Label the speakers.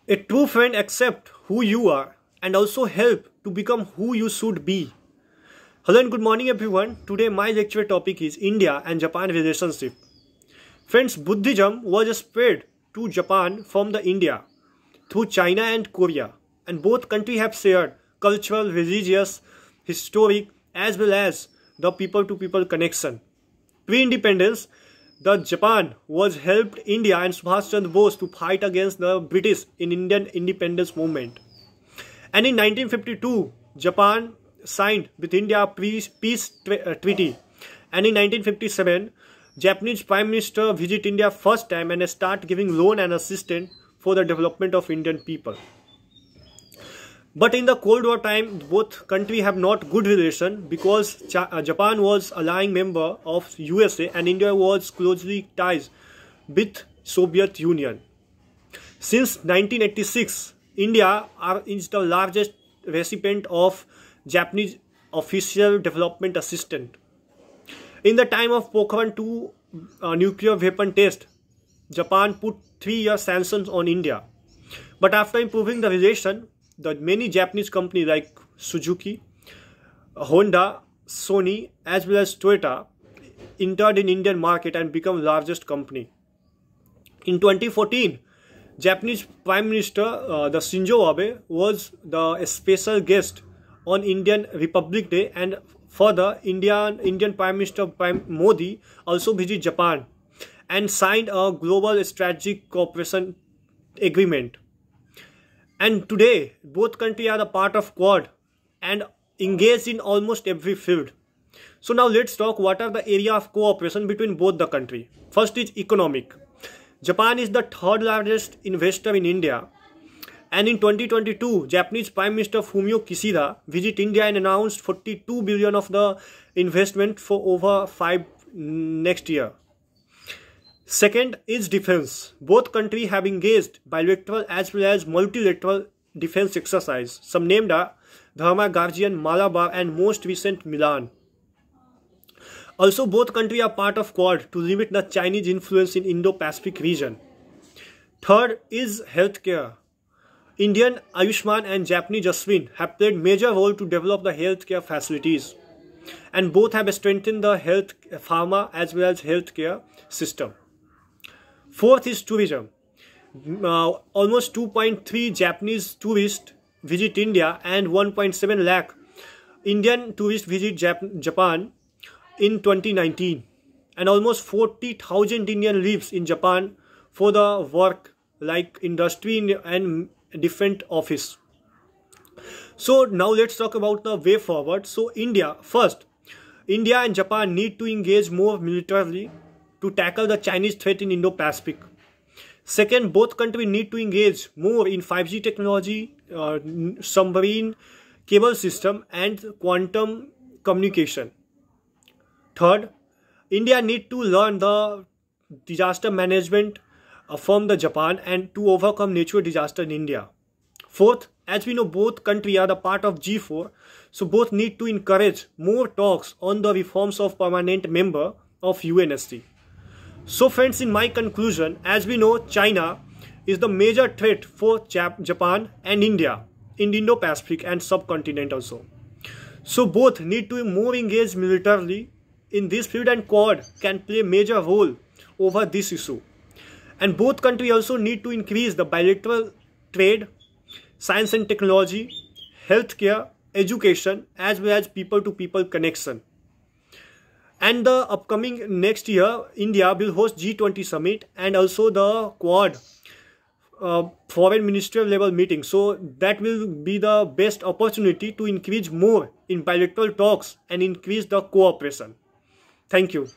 Speaker 1: A true friend accepts who you are and also help to become who you should be. Hello and good morning everyone. Today my lecture topic is India and Japan relationship. Friends, Buddhism was spread to Japan from the India through China and Korea, and both countries have shared cultural, religious, historic as well as the people-to-people connection. Pre-independence, the Japan was helped India and Subhash Chandra Bose to fight against the British in Indian independence movement. And in 1952, Japan signed with India a peace treaty. And in 1957, Japanese Prime Minister visit India first time and start giving loan and assistance for the development of Indian people. But in the Cold War time, both countries have not good relation because Japan was allying member of USA and India was closely tied with Soviet Union. Since 1986, India is the largest recipient of Japanese official development assistance. In the time of Pokhran II nuclear weapon test, Japan put 3-year sanctions on India. But after improving the relation, the many Japanese companies like Suzuki, Honda, Sony as well as Toyota entered in Indian market and become largest company. In 2014, Japanese Prime Minister the Shinzo Abe was the special guest on Indian Republic Day, and further Indian Prime Minister Modi also visited Japan and signed a global strategic cooperation agreement. And today, both countries are a part of Quad and engaged in almost every field. So now let's talk what are the area of cooperation between both the countries. First is economic. Japan is the third largest investor in India. And in 2022, Japanese Prime Minister Fumio Kishida visit India and announced 42 billion of the investment for over 5 next year. Second is defense. Both countries have engaged bilateral as well as multilateral defense exercise. Some named are Dharma, Guardian, Malabar and most recent Milan. Also, both countries are part of Quad to limit the Chinese influence in Indo-Pacific region. Third is healthcare. Indian Ayushman and Japanese Jasmine have played major role to develop the healthcare facilities. And both have strengthened the health pharma as well as healthcare system. Fourth is tourism. Almost 2.3 Japanese tourists visit India and 1.7 lakh Indian tourists visit Japan in 2019. And almost 40,000 Indians lives in Japan for the work like industry and different office. So now let's talk about the way forward. So India and Japan need to engage more militarily to tackle the Chinese threat in Indo-Pacific. Second, both countries need to engage more in 5G technology, submarine cable system and quantum communication. Third, India need to learn the disaster management from the Japan and to overcome natural disaster in India. Fourth, as we know, both countries are the part of G4, so both need to encourage more talks on the reforms of permanent member of UNSC. So friends, in my conclusion, as we know, China is the major threat for Japan and India in Indo-Pacific and subcontinent also. So both need to more engage militarily in this field and Quad can play a major role over this issue. And both countries also need to increase the bilateral trade, science and technology, healthcare, education as well as people-to-people connection. And the upcoming next year, India will host G20 summit and also the Quad foreign ministerial level meeting. So that will be the best opportunity to increase more in bilateral talks and increase the cooperation. Thank you.